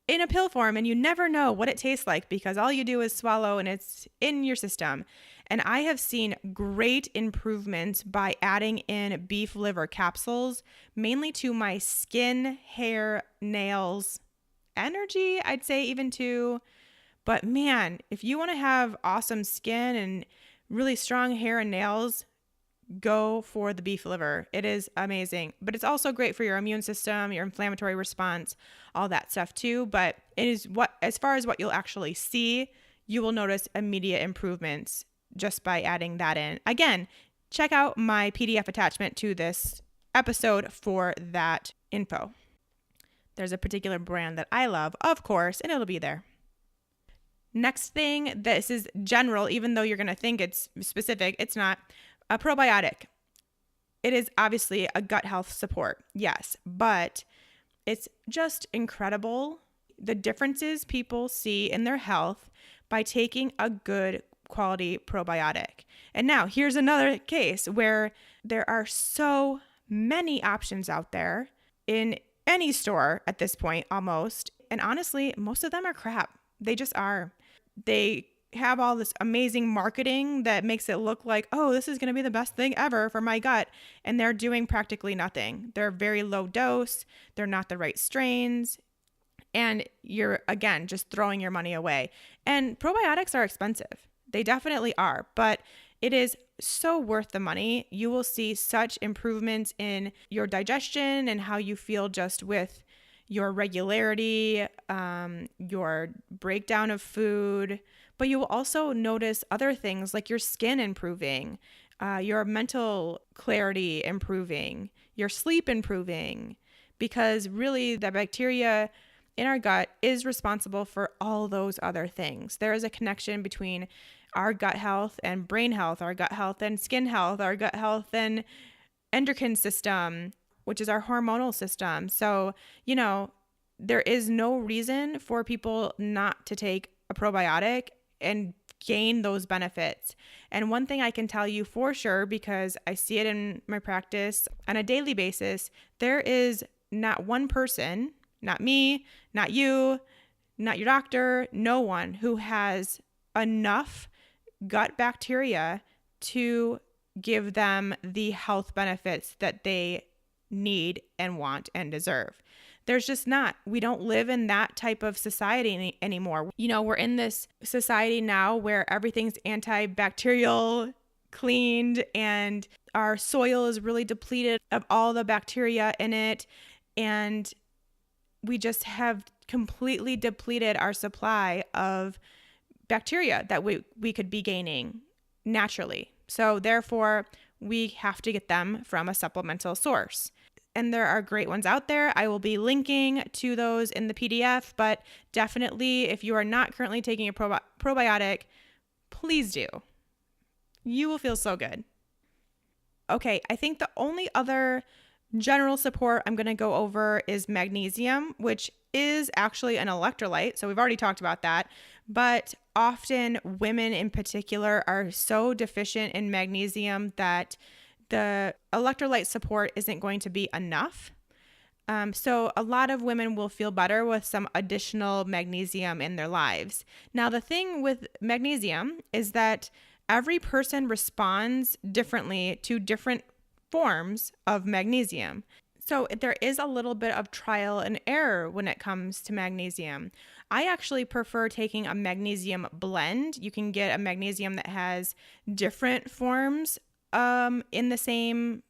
in a pill form and you never know what it tastes like because all you do is swallow and it's in your system. And I have seen great improvements by adding in beef liver capsules, mainly to my skin, hair, nails, energy, I'd say even too. But man, if you want to have awesome skin and really strong hair and nails, go for the beef liver. It is amazing, but it's also great for your immune system, your inflammatory response, all that stuff too. But it is as far as what you'll actually see, you will notice immediate improvements just by adding that in. Again, check out my PDF attachment to this episode for that info. There's a particular brand that I love, of course, and it'll be there. Next thing, this is general, even though you're going to think it's specific, it's not. A probiotic. It is obviously a gut health support, yes, but it's just incredible the differences people see in their health by taking a good quality probiotic. And now here's another case where there are so many options out there in any store at this point almost. And honestly, most of them are crap. They just are. They have all this amazing marketing that makes it look like, oh, this is going to be the best thing ever for my gut. And they're doing practically nothing. They're very low dose. They're not the right strains. And you're, again, just throwing your money away. And probiotics are expensive. They definitely are. But it is so worth the money. You will see such improvements in your digestion and how you feel just with your regularity, your breakdown of food. But you will also notice other things like your skin improving, your mental clarity improving, your sleep improving, because really the bacteria in our gut is responsible for all those other things. There is a connection between our gut health and brain health, our gut health and skin health, our gut health and endocrine system, which is our hormonal system. So, there is no reason for people not to take a probiotic and gain those benefits. And one thing I can tell you for sure, because I see it in my practice on a daily basis, there is not one person, not me, not you, not your doctor, no one who has enough gut bacteria to give them the health benefits that they need and want and deserve. There's just not. We don't live in that type of society anymore. We're in this society now where everything's antibacterial, cleaned, and our soil is really depleted of all the bacteria in it. And we just have completely depleted our supply of bacteria that we could be gaining naturally. So therefore, we have to get them from a supplemental source. And there are great ones out there. I will be linking to those in the PDF, but definitely if you are not currently taking a probiotic, please do. You will feel so good. Okay, I think the only other general support I'm going to go over is magnesium, which is actually an electrolyte. So we've already talked about that. But often women in particular are so deficient in magnesium that the electrolyte support isn't going to be enough. So a lot of women will feel better with some additional magnesium in their lives. Now, the thing with magnesium is that every person responds differently to different forms of magnesium. So there is a little bit of trial and error when it comes to magnesium. I actually prefer taking a magnesium blend. You can get a magnesium that has different forms in the same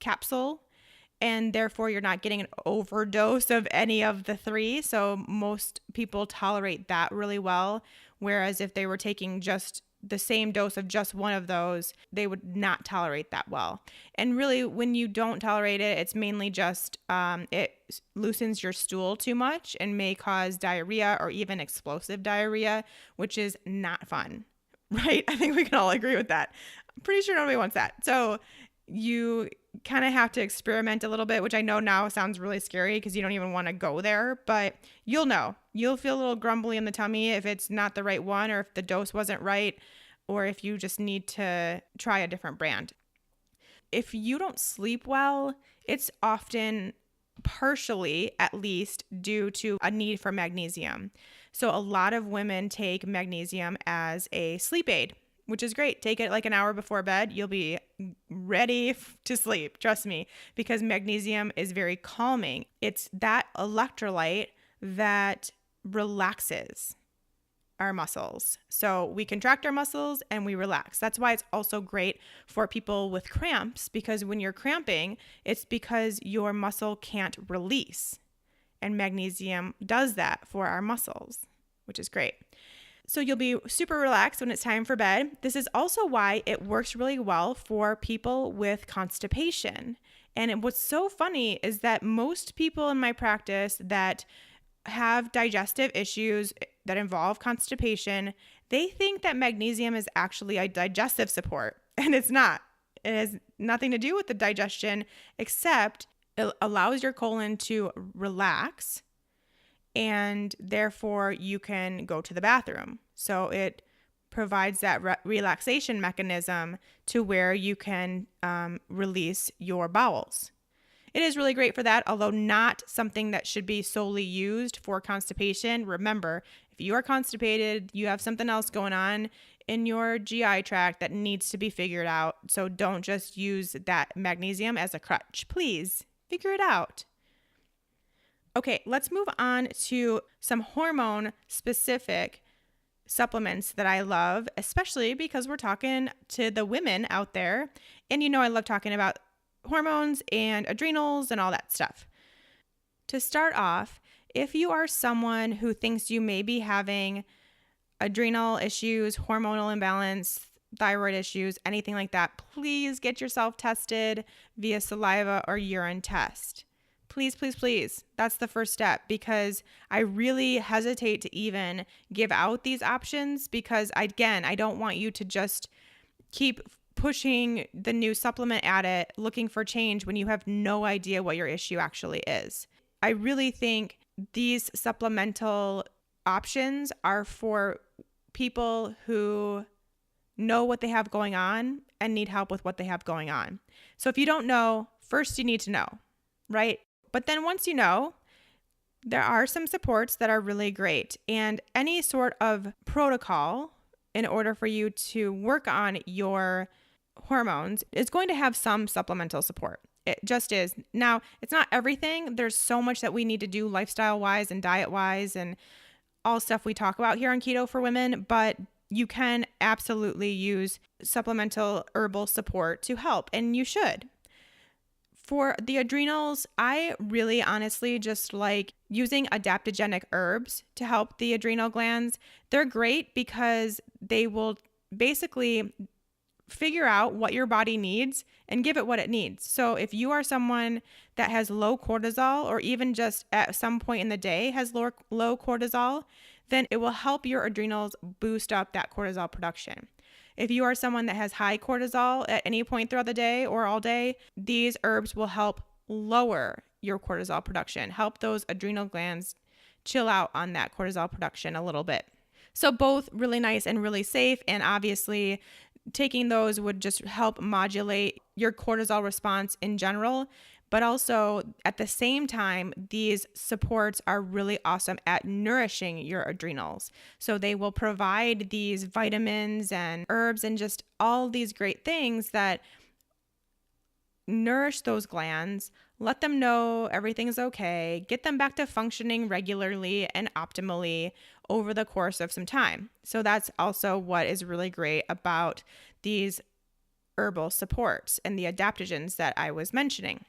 capsule, and therefore you're not getting an overdose of any of the three. So most people tolerate that really well. Whereas if they were taking just the same dose of just one of those, they would not tolerate that well. And really, when you don't tolerate it, it's mainly just it loosens your stool too much and may cause diarrhea or even explosive diarrhea, which is not fun, right? I think we can all agree with that. I'm pretty sure nobody wants that. So you kind of have to experiment a little bit, which I know now sounds really scary because you don't even want to go there, but you'll know. You'll feel a little grumbly in the tummy if it's not the right one, or if the dose wasn't right, or if you just need to try a different brand. If you don't sleep well, it's often partially, at least, due to a need for magnesium. So a lot of women take magnesium as a sleep aid, which is great. Take it like an hour before bed. You'll be ready to sleep. Trust me, because magnesium is very calming. It's that electrolyte that relaxes our muscles. So we contract our muscles and we relax. That's why it's also great for people with cramps, because when you're cramping, it's because your muscle can't release. And magnesium does that for our muscles, which is great. So you'll be super relaxed when it's time for bed. This is also why it works really well for people with constipation. And what's so funny is that most people in my practice that have digestive issues that involve constipation, they think that magnesium is actually a digestive support, and it's not. It has nothing to do with the digestion, except it allows your colon to relax, and therefore you can go to the bathroom. So it provides that relaxation mechanism to where you can release your bowels. It is really great for that, although not something that should be solely used for constipation. Remember, if you are constipated, you have something else going on in your GI tract that needs to be figured out. So don't just use that magnesium as a crutch. Please figure it out. Okay, let's move on to some hormone-specific supplements that I love, especially because we're talking to the women out there. And you know I love talking about hormones and adrenals and all that stuff. To start off, if you are someone who thinks you may be having adrenal issues, hormonal imbalance, thyroid issues, anything like that, please get yourself tested via saliva or urine test. Please, please, please. That's the first step, because I really hesitate to even give out these options because, again, I don't want you to just keep pushing the new supplement at it, looking for change when you have no idea what your issue actually is. I really think these supplemental options are for people who know what they have going on and need help with what they have going on. So if you don't know, first you need to know, right? But then once you know, there are some supports that are really great. And any sort of protocol in order for you to work on your hormones is going to have some supplemental support. It just is. Now, it's not everything. There's so much that we need to do lifestyle-wise and diet-wise and all stuff we talk about here on Keto for Women, but you can absolutely use supplemental herbal support to help, and you should. For the adrenals, I really honestly just like using adaptogenic herbs to help the adrenal glands. They're great because they will basically figure out what your body needs and give it what it needs. So if you are someone that has low cortisol, or even just at some point in the day has low cortisol, then it will help your adrenals boost up that cortisol production. If you are someone that has high cortisol at any point throughout the day or all day, these herbs will help lower your cortisol production, help those adrenal glands chill out on that cortisol production a little bit. So both really nice and really safe, and obviously taking those would just help modulate your cortisol response in general. But also at the same time, these supports are really awesome at nourishing your adrenals. So they will provide these vitamins and herbs and just all these great things that nourish those glands, let them know everything's okay, get them back to functioning regularly and optimally over the course of some time. So that's also what is really great about these herbal supports and the adaptogens that I was mentioning.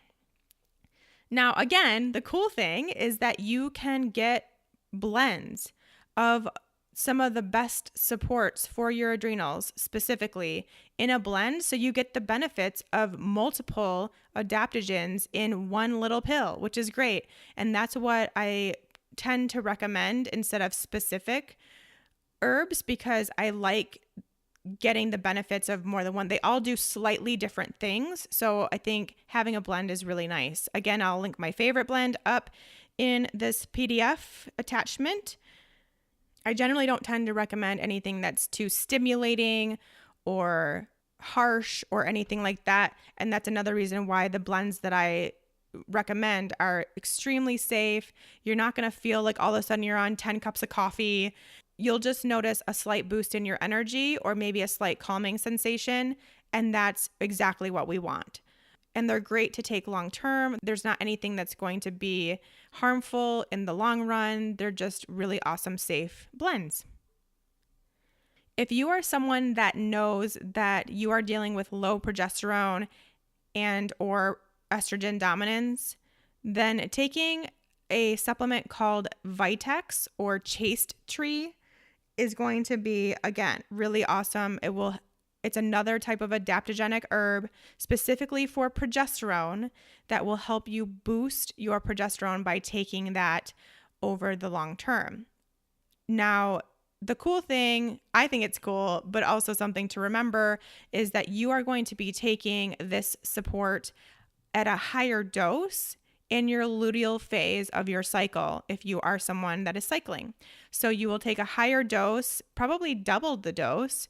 Now, again, the cool thing is that you can get blends of some of the best supports for your adrenals specifically in a blend. So you get the benefits of multiple adaptogens in one little pill, which is great. And that's what I tend to recommend instead of specific herbs, because I like getting the benefits of more than one. They all do slightly different things. So I think having a blend is really nice. Again, I'll link my favorite blend up in this PDF attachment. I generally don't tend to recommend anything that's too stimulating or harsh or anything like that. And that's another reason why the blends that I recommend are extremely safe. You're not going to feel like all of a sudden you're on 10 cups of coffee. You'll just notice a slight boost in your energy or maybe a slight calming sensation. And that's exactly what we want. And they're great to take long term. There's not anything that's going to be harmful in the long run. They're just really awesome, safe blends. If you are someone that knows that you are dealing with low progesterone and or estrogen dominance, then taking a supplement called Vitex or Chaste Tree is going to be, again, really awesome. It's another type of adaptogenic herb specifically for progesterone that will help you boost your progesterone by taking that over the long term. Now, the cool thing, I think it's cool, but also something to remember, is that you are going to be taking this support at a higher dose in your luteal phase of your cycle if you are someone that is cycling. So you will take a higher dose, probably double the dose,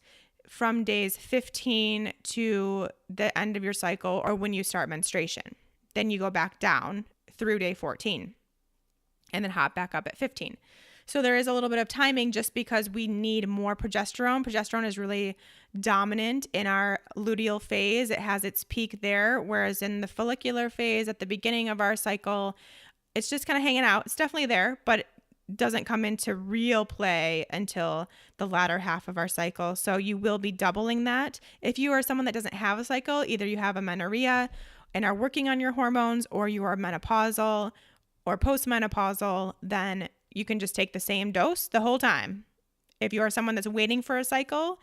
from days 15 to the end of your cycle or when you start menstruation. Then you go back down through day 14 and then hop back up at 15. So there is a little bit of timing just because we need more progesterone. Progesterone is really dominant in our luteal phase. It has its peak there, whereas in the follicular phase at the beginning of our cycle, it's just kind of hanging out. It's definitely there, but it doesn't come into real play until the latter half of our cycle. So you will be doubling that. If you are someone that doesn't have a cycle, either you have amenorrhea and are working on your hormones, or you are menopausal or postmenopausal, then you can just take the same dose the whole time. If you are someone that's waiting for a cycle,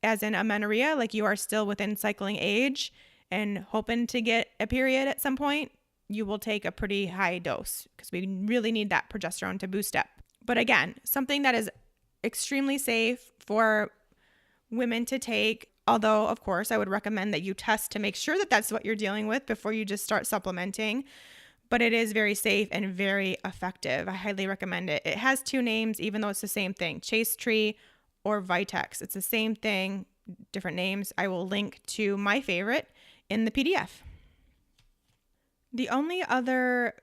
as in amenorrhea, like you are still within cycling age and hoping to get a period at some point, you will take a pretty high dose because we really need that progesterone to boost up. But again, something that is extremely safe for women to take, although of course I would recommend that you test to make sure that that's what you're dealing with before you just start supplementing. But it is very safe and very effective. I highly recommend it. It has two names, even though it's the same thing, Chaste Tree or Vitex. It's the same thing, different names. I will link to my favorite in the PDF. The only other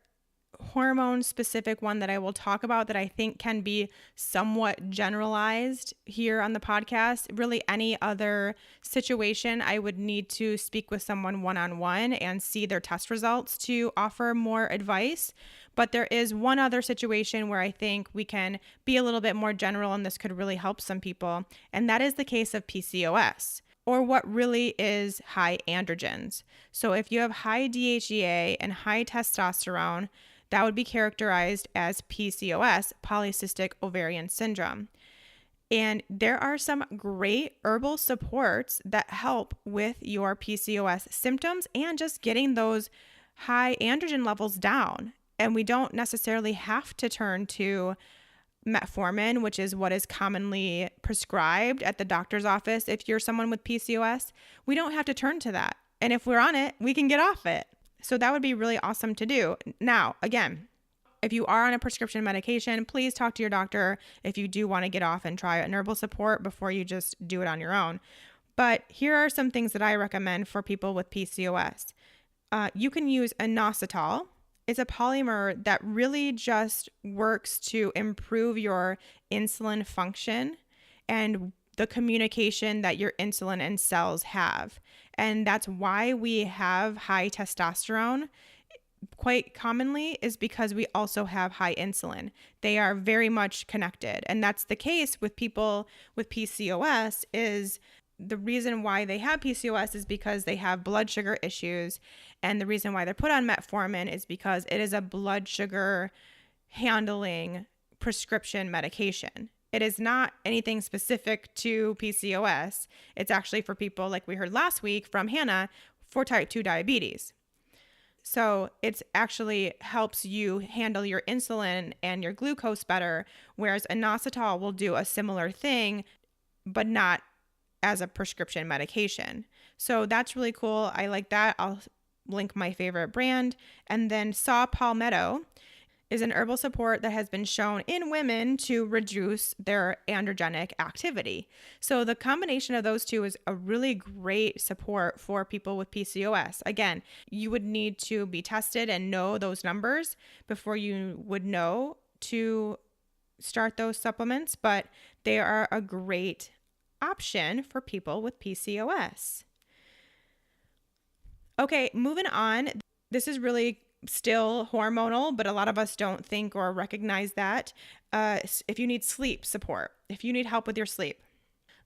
hormone-specific one that I will talk about that I think can be somewhat generalized here on the podcast, really any other situation, I would need to speak with someone one-on-one and see their test results to offer more advice. But there is one other situation where I think we can be a little bit more general and this could really help some people, and that is the case of PCOS. or what really is high androgens. So if you have high DHEA and high testosterone, that would be characterized as PCOS, polycystic ovarian syndrome. And there are some great herbal supports that help with your PCOS symptoms and just getting those high androgen levels down. And we don't necessarily have to turn to metformin, which is what is commonly prescribed at the doctor's office. If you're someone with PCOS, we don't have to turn to that. And if we're on it, we can get off it. So that would be really awesome to do. Now, again, if you are on a prescription medication, please talk to your doctor if you do want to get off and try an herbal support before you just do it on your own. But here are some things that I recommend for people with PCOS. You can use inositol. It's a polymer that really just works to improve your insulin function and the communication that your insulin and cells have. And that's why we have high testosterone quite commonly, is because we also have high insulin. They are very much connected. And that's the case with people with PCOS. Is the reason why they have PCOS is because they have blood sugar issues. And the reason why they're put on metformin is because it is a blood sugar handling prescription medication. It is not anything specific to PCOS. It's actually for people, like we heard last week from Hannah, for type 2 diabetes. So it actually helps you handle your insulin and your glucose better, whereas inositol will do a similar thing, but not as a prescription medication. So that's really cool. I like that. I'll link my favorite brand. And then saw palmetto is an herbal support that has been shown in women to reduce their androgenic activity. So the combination of those two is a really great support for people with PCOS. Again, you would need to be tested and know those numbers before you would know to start those supplements, but they are a great option for people with PCOS. Okay, moving on. This is really still hormonal, but a lot of us don't think or recognize that. If you need sleep support, if you need help with your sleep,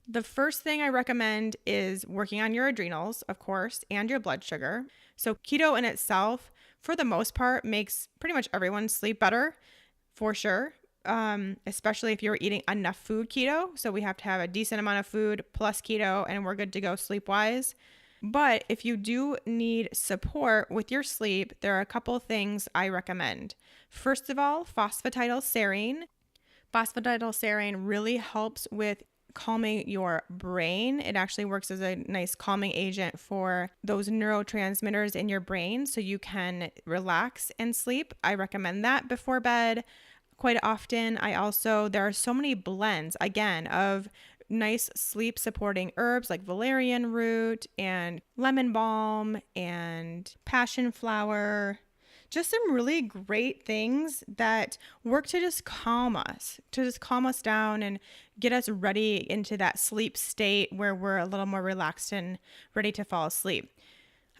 the first thing I recommend is working on your adrenals, of course, and your blood sugar. So keto in itself, for the most part, makes pretty much everyone sleep better, for sure. Especially if you're eating enough food keto. So we have to have a decent amount of food plus keto, and we're good to go sleep-wise. But if you do need support with your sleep, there are a couple of things I recommend. First of all, phosphatidylserine. Phosphatidylserine really helps with calming your brain. It actually works as a nice calming agent for those neurotransmitters in your brain so you can relax and sleep. I recommend that before bed quite often. There are so many blends, again, of nice sleep supporting herbs like valerian root and lemon balm and passion flower. Just some really great things that work to just calm us down and get us ready into that sleep state where we're a little more relaxed and ready to fall asleep.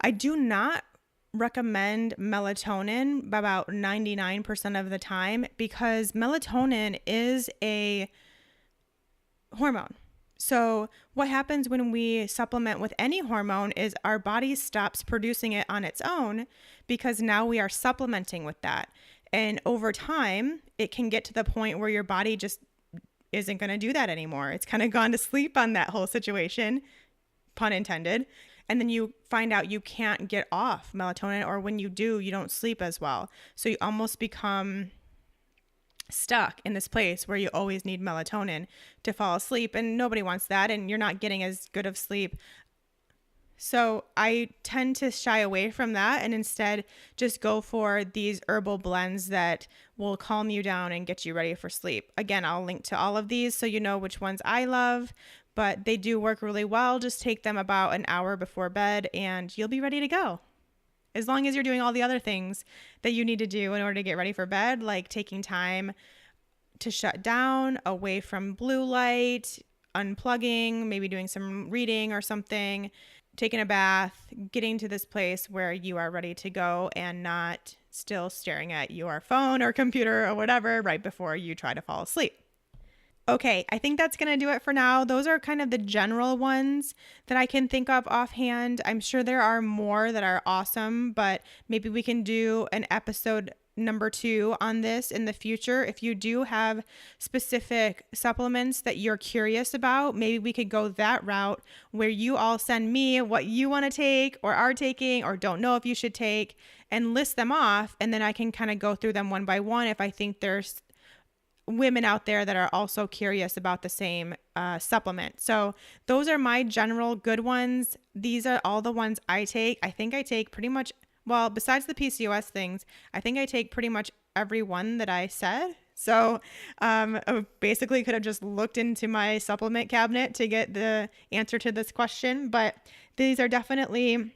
I do not recommend melatonin about 99% of the time because melatonin is a hormone. So what happens when we supplement with any hormone is our body stops producing it on its own because now we are supplementing with that. And over time, it can get to the point where your body just isn't going to do that anymore. It's kind of gone to sleep on that whole situation, pun intended. And then you find out you can't get off melatonin, or when you do, you don't sleep as well. So you almost become stuck in this place where you always need melatonin to fall asleep, and nobody wants that, and you're not getting as good of sleep. So I tend to shy away from that and instead just go for these herbal blends that will calm you down and get you ready for sleep. Again, I'll link to all of these so you know which ones I love, but they do work really well. Just take them about an hour before bed and you'll be ready to go. As long as you're doing all the other things that you need to do in order to get ready for bed, like taking time to shut down, away from blue light, unplugging, maybe doing some reading or something, taking a bath, getting to this place where you are ready to go and not still staring at your phone or computer or whatever right before you try to fall asleep. Okay, I think that's going to do it for now. Those are kind of the general ones that I can think of offhand. I'm sure there are more that are awesome, but maybe we can do an episode number 2 on this in the future. If you do have specific supplements that you're curious about, maybe we could go that route where you all send me what you want to take or are taking or don't know if you should take and list them off. And then I can kind of go through them one by one if I think there's women out there that are also curious about the same supplement. So those are my general good ones. These are all the ones I take. I think I take pretty much, well, besides the PCOS things, I think I take pretty much every one that I said. So I basically could have just looked into my supplement cabinet to get the answer to this question, but these are definitely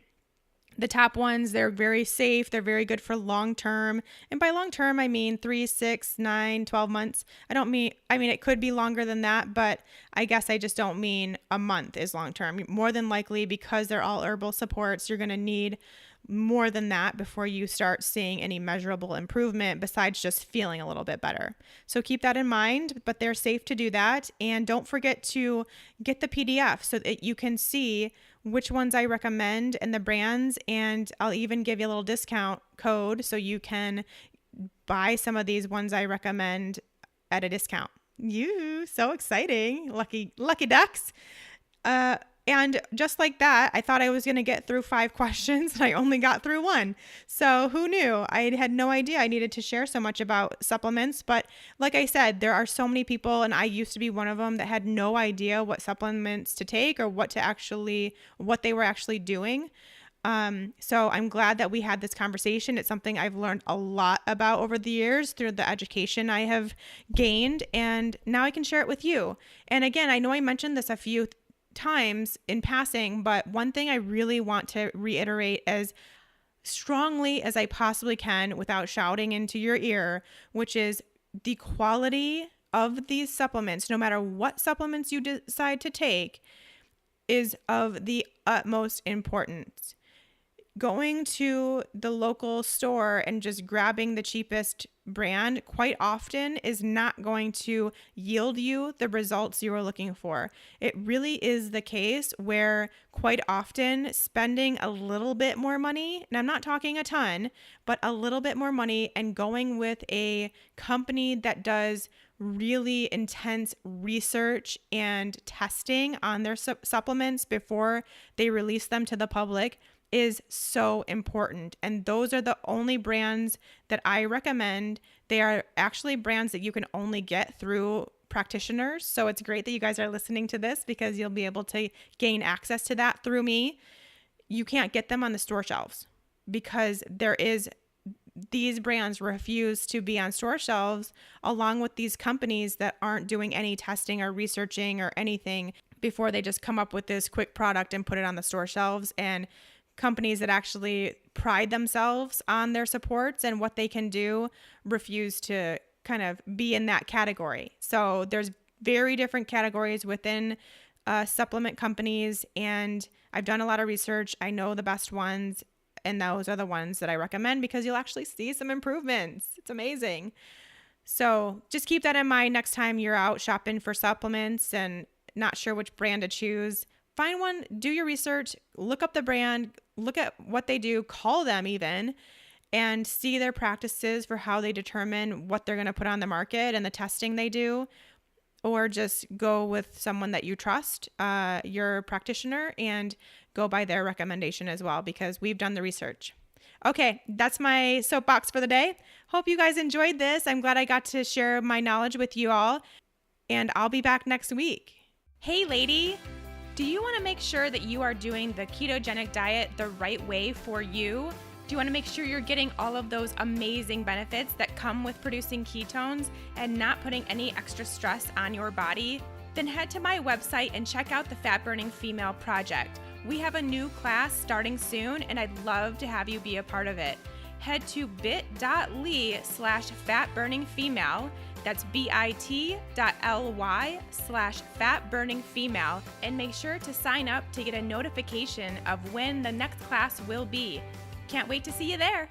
the top ones. They're very safe. They're very good for long term. And by long term, I mean 3, 6, 9, 12 months. I mean, it could be longer than that, but I guess I just don't mean a month is long term. More than likely, because they're all herbal supports, you're going to need more than that before you start seeing any measurable improvement besides just feeling a little bit better. So keep that in mind, but they're safe to do that. And don't forget to get the PDF so that you can see which ones I recommend and the brands. And I'll even give you a little discount code so you can buy some of these ones I recommend at a discount. So exciting. Lucky ducks. And just like that, I thought I was going to get through 5 questions and I only got through 1. So who knew? I had no idea I needed to share so much about supplements. But like I said, there are so many people, and I used to be one of them, that had no idea what supplements to take or what they were actually doing. So I'm glad that we had this conversation. It's something I've learned a lot about over the years through the education I have gained, and now I can share it with you. And again, I know I mentioned this a few times in passing, but one thing I really want to reiterate as strongly as I possibly can without shouting into your ear, which is the quality of these supplements, no matter what supplements you decide to take, is of the utmost importance. Going to the local store and just grabbing the cheapest brand quite often is not going to yield you the results you are looking for. It really is the case where quite often spending a little bit more money, and I'm not talking a ton, but a little bit more money, and going with a company that does really intense research and testing on their supplements before they release them to the public is so important. And those are the only brands that I recommend. They are actually brands that you can only get through practitioners. So it's great that you guys are listening to this because you'll be able to gain access to that through me. You can't get them on the store shelves because these brands refuse to be on store shelves along with these companies that aren't doing any testing or researching or anything before they just come up with this quick product and put it on the store shelves. And companies that actually pride themselves on their supports and what they can do refuse to kind of be in that category. So there's very different categories within supplement companies, and I've done a lot of research. I know the best ones, and those are the ones that I recommend because you'll actually see some improvements. It's amazing. So just keep that in mind next time you're out shopping for supplements and not sure which brand to choose. Find one, do your research, look up the brand, look at what they do, call them even, and see their practices for how they determine what they're going to put on the market and the testing they do. Or just go with someone that you trust, your practitioner, and go by their recommendation as well because we've done the research. Okay, that's my soapbox for the day. Hope you guys enjoyed this. I'm glad I got to share my knowledge with you all, and I'll be back next week. Hey, lady. Do you want to make sure that you are doing the ketogenic diet the right way for you? Do you want to make sure you're getting all of those amazing benefits that come with producing ketones and not putting any extra stress on your body? Then head to my website and check out the Fat Burning Female Project. We have a new class starting soon, and I'd love to have you be a part of it. Head to bit.ly/fatburningfemale. That's bit.ly/fatburningfemale, and make sure to sign up to get a notification of when the next class will be. Can't wait to see you there.